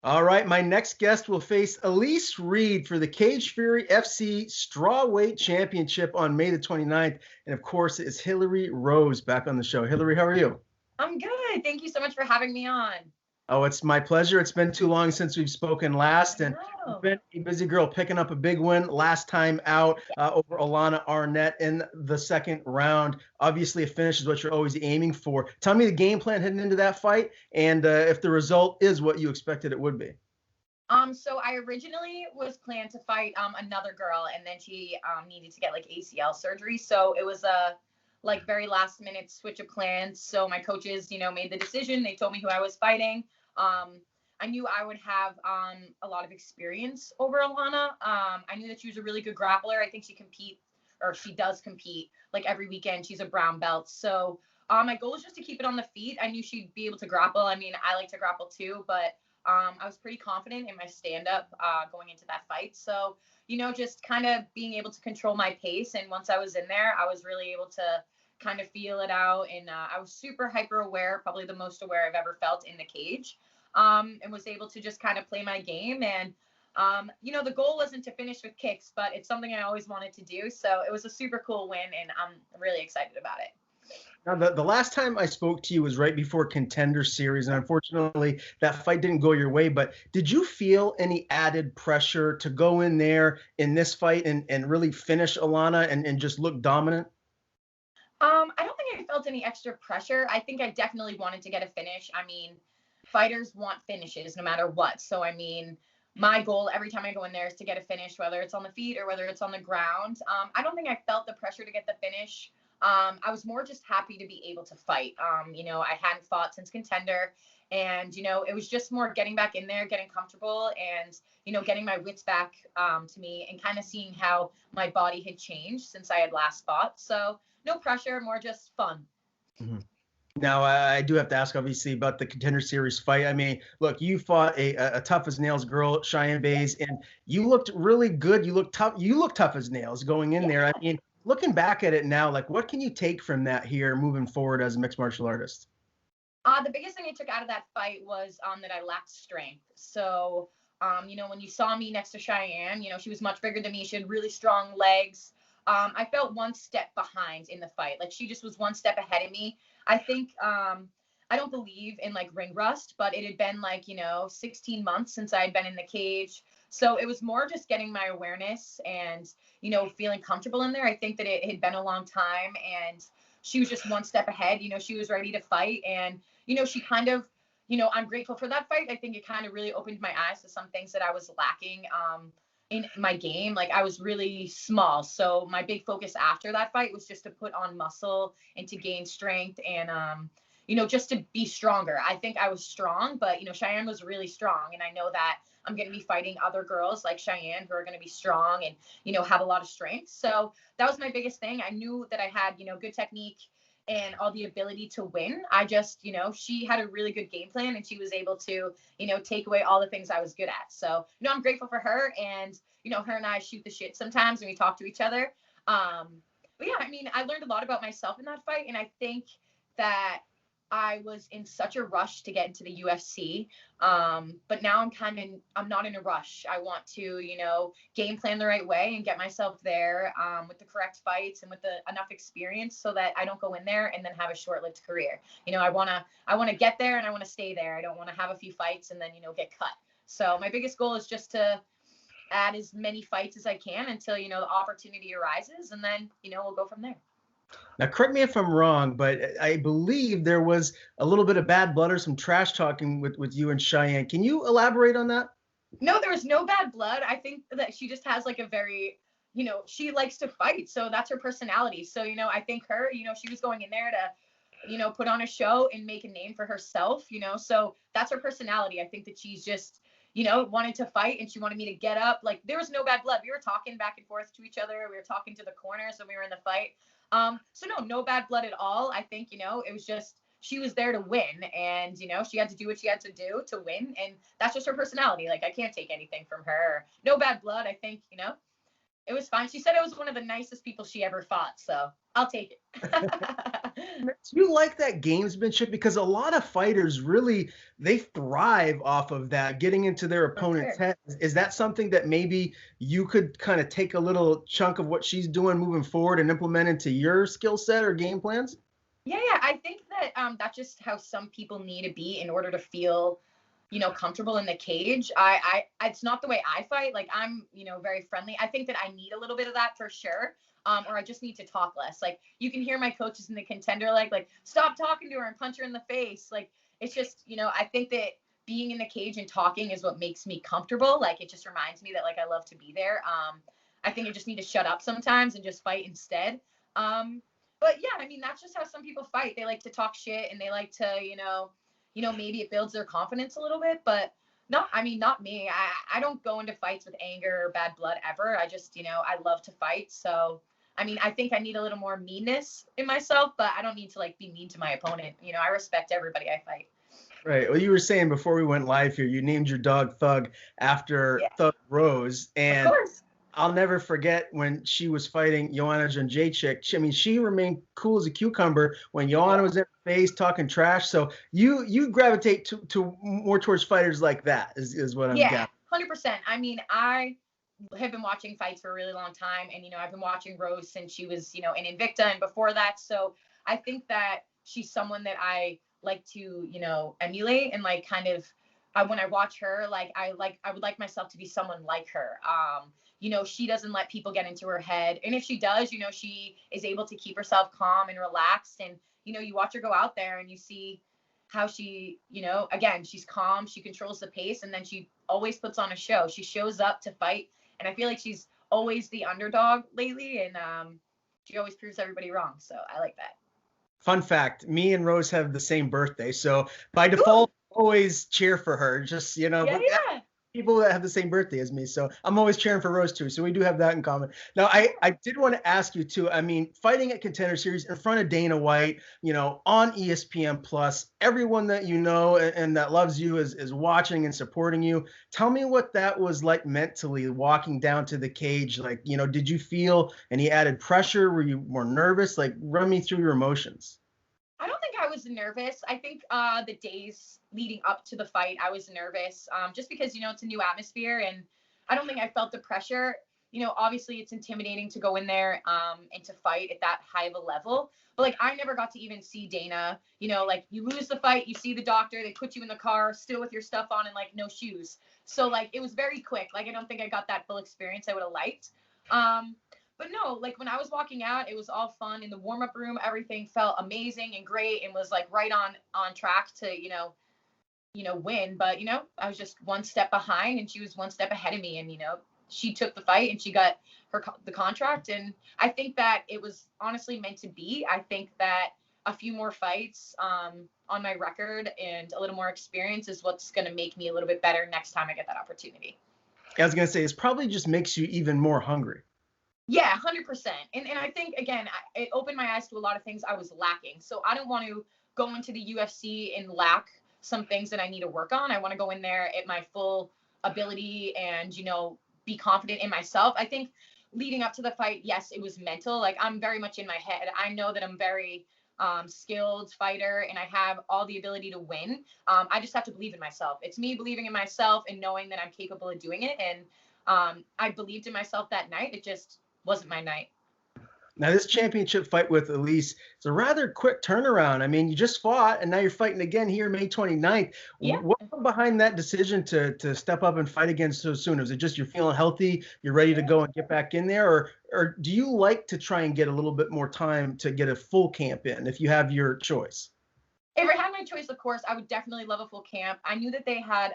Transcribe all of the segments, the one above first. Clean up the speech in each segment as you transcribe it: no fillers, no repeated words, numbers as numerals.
All right, my next guest will face Elise Reed for the Cage Fury FC Strawweight Championship on May the 29th. And of course, it's Hilarie Rose back on the show. Hilarie, how are you? I'm good. Thank you so much for having me on. Oh, it's my pleasure. It's been too long since we've spoken last, I and you've know. been a busy girl picking up a big win last time out over Alana Arnett in the second round. Obviously, a finish is what you're always aiming for. Tell me the game plan heading into that fight, and if the result is what you expected it would be. So I originally was planned to fight another girl, and then she needed to get like ACL surgery. So it was a like very last minute switch of plans. So my coaches, made the decision. They told me who I was fighting. I knew I would have a lot of experience over Alana. I knew that she was a really good grappler. I think she does compete like every weekend. She's a brown belt. So my goal was just to keep it on the feet. I knew she'd be able to grapple. I mean, I like to grapple too, but I was pretty confident in my stand-up going into that fight. So, just kind of being able to control my pace. And once I was in there, I was really able to kind of feel it out. And I was super hyper aware, probably the most aware I've ever felt in the cage, and was able to just kind of play my game. And, the goal wasn't to finish with kicks, but it's something I always wanted to do. So it was a super cool win, and I'm really excited about it. Now, the last time I spoke to you was right before Contender Series, and unfortunately, that fight didn't go your way. But did you feel any added pressure to go in there in this fight and really finish Alana and just look dominant? I don't think I felt any extra pressure. I think I definitely wanted to get a finish. I mean, fighters want finishes no matter what. So, I mean, my goal every time I go in there is to get a finish, whether it's on the feet or whether it's on the ground. I don't think I felt the pressure to get the finish. I was more just happy to be able to fight. I hadn't fought since Contender. And, it was just more getting back in there, getting comfortable and, getting my wits back to me and kind of seeing how my body had changed since I had last fought. So no pressure, more just fun. Mhm. Now, I do have to ask, obviously, about the Contender Series fight. I mean, look, you fought a tough as nails girl, Cheyenne Bays, and you looked really good. You look tough. You look tough as nails going in there. I mean, looking back at it now, like, what can you take from that here moving forward as a mixed martial artist? The biggest thing I took out of that fight was that I lacked strength. So, when you saw me next to Cheyenne, she was much bigger than me. She had really strong legs. I felt one step behind in the fight. Like she just was one step ahead of me. I think I don't believe in like ring rust, but it had been like, 16 months since I had been in the cage. So it was more just getting my awareness and, feeling comfortable in there. I think that it had been a long time and she was just one step ahead. She was ready to fight and, she kind of, I'm grateful for that fight. I think it kind of really opened my eyes to some things that I was lacking in my game. Like I was really small. So my big focus after that fight was just to put on muscle and to gain strength and, just to be stronger. I think I was strong, but, Cheyenne was really strong. And I know that I'm going to be fighting other girls like Cheyenne who are going to be strong and, have a lot of strength. So that was my biggest thing. I knew that I had, good technique and all the ability to win. I just, she had a really good game plan and she was able to, take away all the things I was good at. So, I'm grateful for her and, her and I shoot the shit sometimes and we talk to each other. But yeah, I mean, I learned a lot about myself in that fight. And I think that I was in such a rush to get into the UFC. But now I'm not in a rush. I want to, game plan the right way and get myself there with the correct fights and with enough experience so that I don't go in there and then have a short-lived career. I want to get there and I want to stay there. I don't want to have a few fights and then, get cut. So my biggest goal is just to add as many fights as I can until, the opportunity arises. And then, we'll go from there. Now, correct me if I'm wrong, but I believe there was a little bit of bad blood or some trash talking with you and Cheyenne. Can you elaborate on that? No, there was no bad blood. I think that she just has like a very, she likes to fight. So that's her personality. So, I think her, she was going in there to, put on a show and make a name for herself, so that's her personality. I think that she's just, wanted to fight and she wanted me to get up. Like there was no bad blood. We were talking back and forth to each other. We were talking to the corners when we were in the fight. So no bad blood at all. I think, it was just, she was there to win and, she had to do what she had to do to win. And that's just her personality. Like I can't take anything from her. No bad blood. I think, it was fine. She said I was one of the nicest people she ever fought. So I'll take it. Do you like that gamesmanship? Because a lot of fighters really they thrive off of that, getting into their For opponent's sure. head. Is that something that maybe you could kind of take a little chunk of what she's doing moving forward and implement into your skill set or game plans? Yeah, I think that that's just how some people need to be in order to feel, comfortable in the cage. It's not the way I fight. Like I'm, very friendly. I think that I need a little bit of that for sure. Or I just need to talk less. Like you can hear my coaches in the contender like stop talking to her and punch her in the face. Like it's just, I think that being in the cage and talking is what makes me comfortable. Like it just reminds me that like I love to be there. I think I just need to shut up sometimes and just fight instead. But yeah, I mean that's just how some people fight. They like to talk shit and they like to, maybe it builds their confidence a little bit, but no, I mean not me. I don't go into fights with anger or bad blood ever. I just, I love to fight. So I mean, I think I need a little more meanness in myself, but I don't need to like be mean to my opponent. I respect everybody I fight. Right. Well, you were saying before we went live here, you named your dog Thug after Yeah, Thug Rose, of and course. I'll never forget when she was fighting Joanna Jędrzejczyk. I mean, she remained cool as a cucumber when Joanna Yeah. was in her face talking trash. So you gravitate to more towards fighters like that is what I'm Yeah, gathering. 100%. I mean, I have been watching fights for a really long time, and I've been watching Rose since she was, in Invicta and before that. So I think that she's someone that I like to, emulate and like kind of. When I watch her, I would like myself to be someone like her. She doesn't let people get into her head, and if she does, she is able to keep herself calm and relaxed. And you watch her go out there, and you see how she, again, she's calm, she controls the pace, and then she always puts on a show. She shows up to fight, and I feel like she's always the underdog lately, and she always proves everybody wrong. So I like that. Fun fact, me and Rose have the same birthday, so by Ooh, default, always cheer for her. Just, yeah, but yeah, people that have the same birthday as me. So I'm always cheering for Rose too. So we do have that in common. Now, I yeah. did want to ask you too. I mean, fighting at Contender Series in front of Dana White, on ESPN Plus, everyone that you know and that loves you is watching and supporting you. Tell me what that was like mentally walking down to the cage. Like, did you feel any added pressure? Were you more nervous? Like, run me through your emotions. I don't think I was nervous. I think the days leading up to the fight, I was nervous just because, it's a new atmosphere. And I don't think I felt the pressure. Obviously it's intimidating to go in there and to fight at that high of a level. But like, I never got to even see Dana. Like you lose the fight, you see the doctor, they put you in the car still with your stuff on and like no shoes. So like, it was very quick. Like, I don't think I got that full experience I would have liked. Um, but no, like when I was walking out, it was all fun in the warm up room. Everything felt amazing and great, and was like right on track to win. But I was just one step behind, and she was one step ahead of me, and she took the fight and she got the contract. And I think that it was honestly meant to be. I think that a few more fights on my record and a little more experience is what's going to make me a little bit better next time I get that opportunity. I was gonna say, it probably just makes you even more hungry. Yeah, 100%. And I think, again, it opened my eyes to a lot of things I was lacking. So I don't want to go into the UFC and lack some things that I need to work on. I want to go in there at my full ability and, be confident in myself. I think leading up to the fight, yes, it was mental. Like I'm very much in my head. I know that I'm very skilled fighter and I have all the ability to win. I just have to believe in myself. It's me believing in myself and knowing that I'm capable of doing it. And I believed in myself that night. It just wasn't my night. Now, this championship fight with Elise, it's a rather quick turnaround. I mean, you just fought and now you're fighting again here May 29th. Yeah. What went behind that decision to step up and fight again so soon? Was it just you're feeling healthy, you're ready to go and get back in there? Or do you like to try and get a little bit more time to get a full camp in if you have your choice? If I had my choice, of course, I would definitely love a full camp. I knew that they had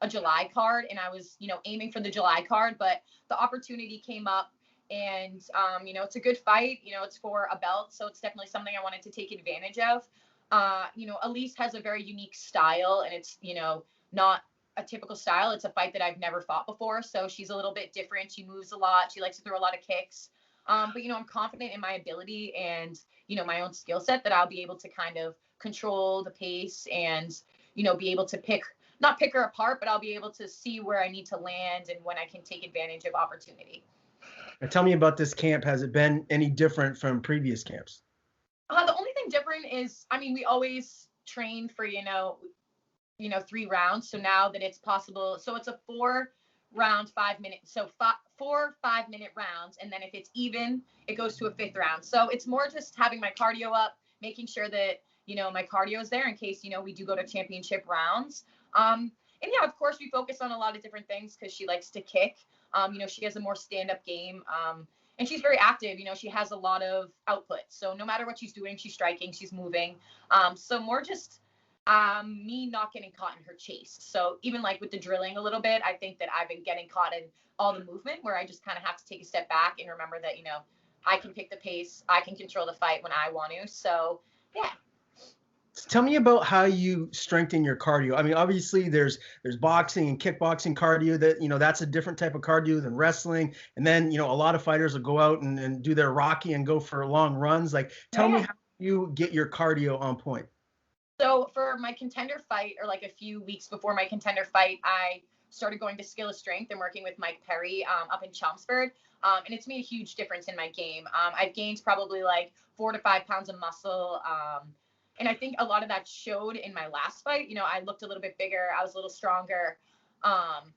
a July card, and I was, aiming for the July card, but the opportunity came up, and it's a good fight. It's for a belt, so it's definitely something I wanted to take advantage of. Elise has a very unique style, and it's, not a typical style. It's a fight that I've never fought before, so she's a little bit different. She moves a lot. She likes to throw a lot of kicks. But I'm confident in my ability and my own skill set that I'll be able to kind of control the pace and be able to not pick her apart, but I'll be able to see where I need to land and when I can take advantage of opportunity. Now, tell me about this camp. Has it been any different from previous camps? The only thing been different is, I mean, we always train for, 3 rounds. So now that it's possible, so it's a 4-round 5-minute, so 4 5-minute rounds. And then if it's even, it goes to a 5th round. So it's more just having my cardio up, making sure that, my cardio is there in case, we do go to championship rounds. And yeah, of course we focus on a lot of different things because she likes to kick. She has a more stand-up game. And she's very active. She has a lot of output. So no matter what she's doing, she's striking, she's moving. So more just me not getting caught in her chase. So even like with the drilling a little bit, I think that I've been getting caught in all the movement where I just kind of have to take a step back and remember that, I can pick the pace, I can control the fight when I want to. So yeah. Tell me about how you strengthen your cardio. I mean, obviously there's boxing and kickboxing cardio that, that's a different type of cardio than wrestling. And then, a lot of fighters will go out and do their Rocky and go for long runs. Like, tell me how you get your cardio on point. So for my contender fight, or like a few weeks before my contender fight, I started going to Skill of Strength and working with Mike Perry up in Chelmsford. And it's made a huge difference in my game. I've gained probably like 4 to 5 pounds of muscle. And I think a lot of that showed in my last fight. I looked a little bit bigger. I was a little stronger.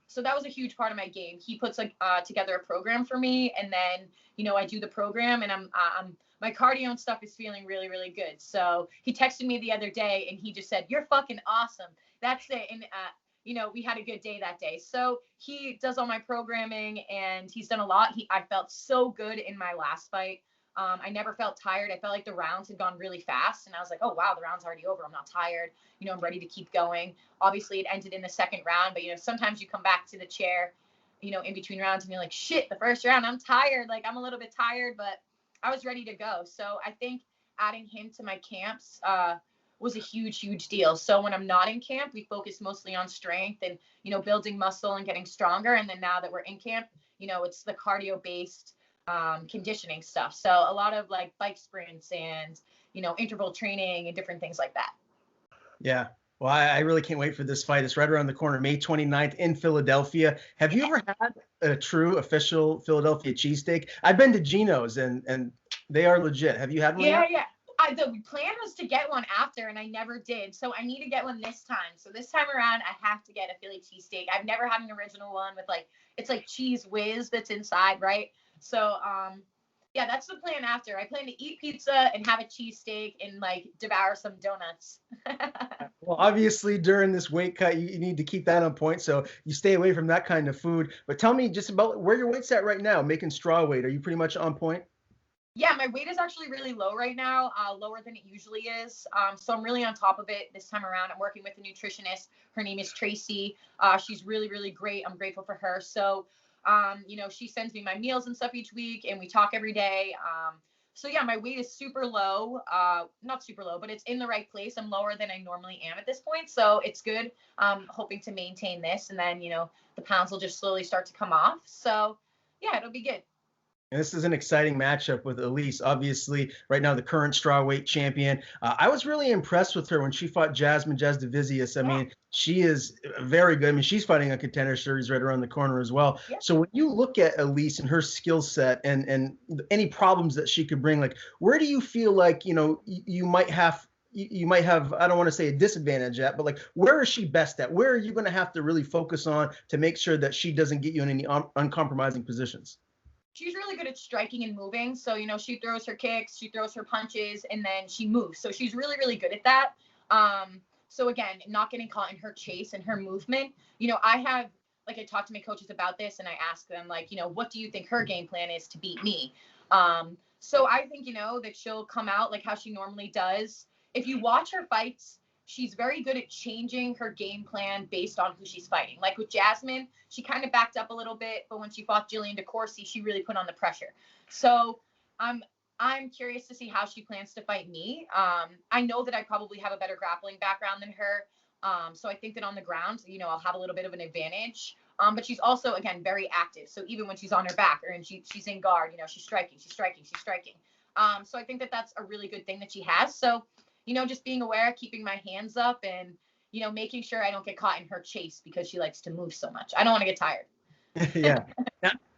So that was a huge part of my game. He puts together a program for me. And then, I do the program and I'm my cardio and stuff is feeling really, really good. So he texted me the other day and he just said, "You're fucking awesome. That's it." And, we had a good day that day. So he does all my programming and he's done a lot. I felt so good in my last fight. I never felt tired. I felt like the rounds had gone really fast and I was like, oh, wow, the round's already over. I'm not tired. I'm ready to keep going. Obviously it ended in the 2nd round, but sometimes you come back to the chair, in between rounds and you're like, shit, the first round, I'm tired. Like I'm a little bit tired, but I was ready to go. So I think adding him to my camps, was a huge, huge deal. So when I'm not in camp, we focus mostly on strength and, building muscle and getting stronger. And then now that we're in camp, it's the cardio based conditioning stuff. So a lot of like bike sprints and, interval training and different things like that. Yeah. Well, I really can't wait for this fight. It's right around the corner, May 29th in Philadelphia. Have you ever had a true official Philadelphia cheesesteak? I've been to Geno's and they are legit. Have you had one yet? Yeah. The plan was to get one after and I never did. So I need to get one this time. So this time around, I have to get a Philly cheesesteak. I've never had an original one with it's like cheese whiz that's inside, right? So, yeah, that's the plan after. I plan to eat pizza and have a cheesesteak and devour some donuts. Well, obviously during this weight cut, you need to keep that on point. So you stay away from that kind of food. But tell me just about where your weight's at right now, making straw weight. Are you pretty much on point? Yeah, my weight is actually really low right now, lower than it usually is. So I'm really on top of it this time around. I'm working with a nutritionist. Her name is Tracy. She's really, really great. I'm grateful for her. So, she sends me my meals and stuff each week and we talk every day. So yeah, my weight is super low, not super low, but it's in the right place. I'm lower than I normally am at this point. So it's good. Hoping to maintain this and then, the pounds will just slowly start to come off. So yeah, it'll be good. And this is an exciting matchup with Elise, obviously right now the current strawweight champion. I was really impressed with her when she fought Jasmine Jasdavicius. I mean, she is very good. I mean, she's fighting a contender series right around the corner as well. Yeah. So when you look at Elise and her skill set and any problems that she could bring, where do you feel like, you might have, I don't want to say a disadvantage at, but where is she best at? Where are you going to have to really focus on to make sure that she doesn't get you in any uncompromising positions? She's really good at striking and moving. So, she throws her kicks, she throws her punches, and then she moves. So she's really, really good at that. So again, not getting caught in her chase and her movement. I have, I talked to my coaches about this and I asked them, what do you think her game plan is to beat me? So I think, that she'll come out like how she normally does. If you watch her fights, she's very good at changing her game plan based on who she's fighting. Like with Jasmine, she kind of backed up a little bit, but when she fought Jillian DeCourcy, she really put on the pressure. So I'm curious to see how she plans to fight me. I know that I probably have a better grappling background than her. So I think that on the ground, I'll have a little bit of an advantage. But she's also, again, very active. So even when she's on her back or she's in guard, she's striking. So I think that that's a really good thing that she has. So, just being aware, keeping my hands up and, making sure I don't get caught in her chase because she likes to move so much. I don't want to get tired. Yeah.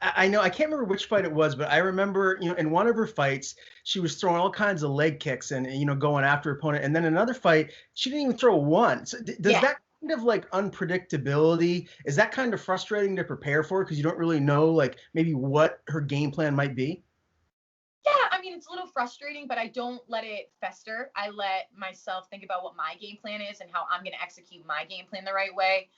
I know, I can't remember which fight it was, but I remember, in one of her fights, she was throwing all kinds of leg kicks and, going after her opponent. And then another fight, she didn't even throw one. So does Yeah. that kind of like unpredictability, is that kind of frustrating to prepare for? Because you don't really know, like, maybe what her game plan might be? Yeah, I mean, it's a little frustrating, but I don't let it fester. I let myself think about what my game plan is and how I'm going to execute my game plan the right way.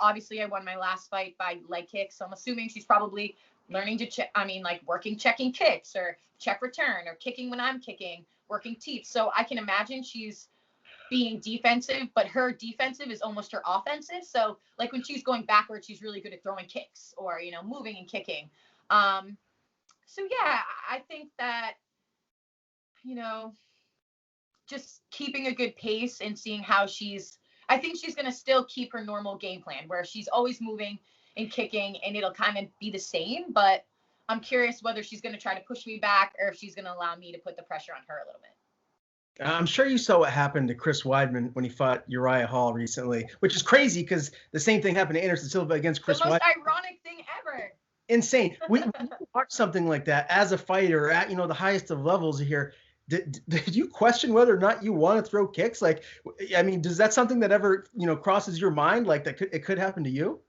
Obviously, I won my last fight by leg kicks, so I'm assuming she's probably learning to check, I mean, like working checking kicks or check return or kicking when I'm kicking, working teeps. So I can imagine she's being defensive, but her defensive is almost her offensive. So, like when she's going backwards, she's really good at throwing kicks or, moving and kicking. Um, so yeah, I think that, you know, just keeping a good pace and seeing how I think she's going to still keep her normal game plan where she's always moving and kicking and it'll kind of be the same. But I'm curious whether she's going to try to push me back or if she's going to allow me to put the pressure on her a little bit. I'm sure you saw what happened to Chris Weidman when he fought Uriah Hall recently, which is crazy because the same thing happened to Anderson Silva against Chris The most Weidman. ironic thing ever. Insane. When you watch something like that as a fighter at the highest of levels here, did you question whether or not you want to throw kicks? Like, I mean, does that something that ever crosses your mind, like that it could happen to you?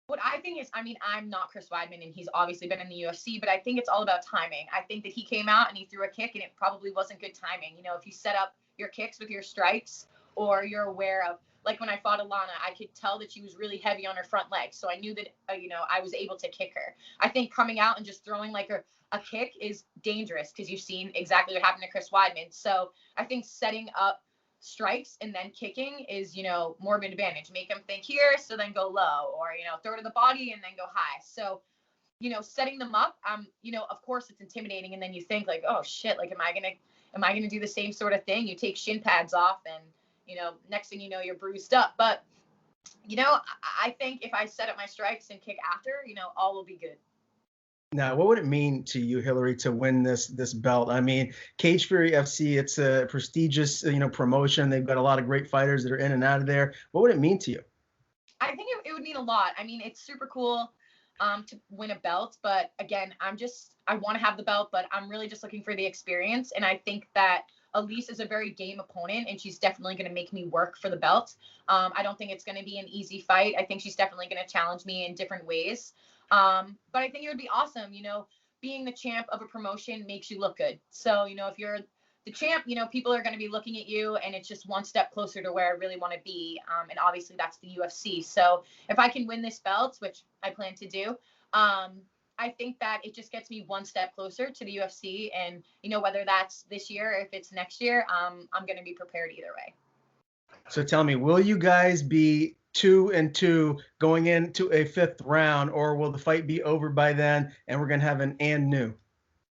What I think is, I mean, I'm not Chris Weidman and he's obviously been in the UFC, but I think it's all about timing. I think that he came out and he threw a kick and it probably wasn't good timing. If you set up your kicks with your strikes or you're aware of, like when I fought Alana, I could tell that she was really heavy on her front legs. So I knew that, I was able to kick her. I think coming out and just throwing like a kick is dangerous because you've seen exactly what happened to Chris Weidman. So I think setting up strikes and then kicking is, more of an advantage. Make them think here, so then go low, or, throw to the body and then go high. So, setting them up, of course it's intimidating. And then you think like, oh shit, like, am I going to do the same sort of thing? You take shin pads off and, next thing you know, you're bruised up. But, I think if I set up my strikes and kick after, all will be good. Now, what would it mean to you, Hilarie, to win this belt? I mean, Cage Fury FC, it's a prestigious, promotion. They've got a lot of great fighters that are in and out of there. What would it mean to you? I think it would mean a lot. I mean, it's super cool to win a belt, but again, I want to have the belt, but I'm really just looking for the experience. And I think that Elise is a very game opponent, and she's definitely going to make me work for the belt. I don't think it's going to be an easy fight. I think she's definitely going to challenge me in different ways. But I think it would be awesome. Being the champ of a promotion makes you look good. So, if you're the champ, people are going to be looking at you, and it's just one step closer to where I really want to be. And obviously that's the UFC. So if I can win this belt, which I plan to do, I think that it just gets me one step closer to the UFC. And, whether that's this year or if it's next year, I'm going to be prepared either way. So tell me, will you guys be 2-2 going into a fifth round, or will the fight be over by then and we're going to have an and new?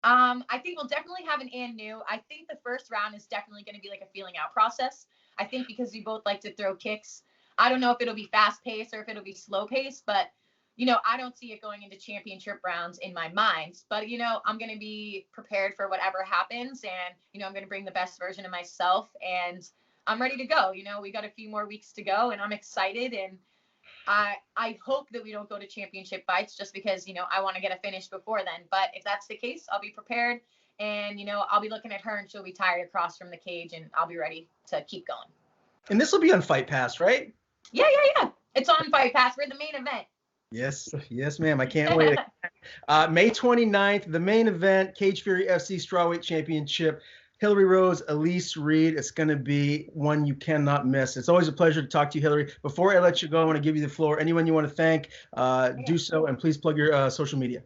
I think we'll definitely have an and new. I think the first round is definitely going to be like a feeling out process. I think because we both like to throw kicks. I don't know if it'll be fast paced or if it'll be slow paced, but I don't see it going into championship rounds in my mind. But I'm going to be prepared for whatever happens, and I'm going to bring the best version of myself, and I'm ready to go. We got a few more weeks to go, and I'm excited, and I hope that we don't go to championship fights just because, I want to get a finish before then. But if that's the case, I'll be prepared, and, I'll be looking at her and she'll be tired across from the cage, and I'll be ready to keep going. And this will be on Fight Pass, right? Yeah. It's on Fight Pass. We're the main event. Yes, ma'am. I can't wait. May 29th, the main event, Cage Fury FC Strawweight Championship. Hilarie Rose, Elise Reed. It's going to be one you cannot miss. It's always a pleasure to talk to you, Hilarie. Before I let you go, I want to give you the floor. Anyone you want to thank, do so, and please plug your social media.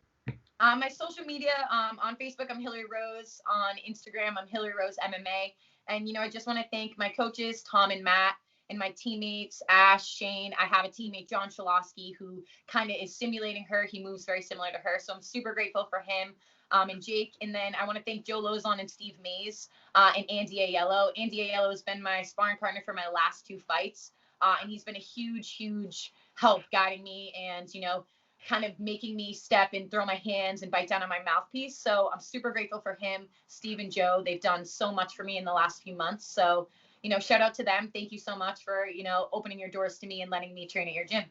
My social media, on Facebook, I'm Hilarie Rose. On Instagram, I'm Hilarie Rose MMA. And, I just want to thank my coaches, Tom and Matt, and my teammates, Ash, Shane. I have a teammate, John Shalosky, who kind of is simulating her. He moves very similar to her. So I'm super grateful for him. And Jake. And then I want to thank Joe Lozon and Steve Mays and Andy Aiello. Andy Aiello has been my sparring partner for my last two fights. And he's been a huge help guiding me and, kind of making me step and throw my hands and bite down on my mouthpiece. So I'm super grateful for him, Steve and Joe. They've done so much for me in the last few months. So, shout out to them. Thank you so much for, opening your doors to me and letting me train at your gym.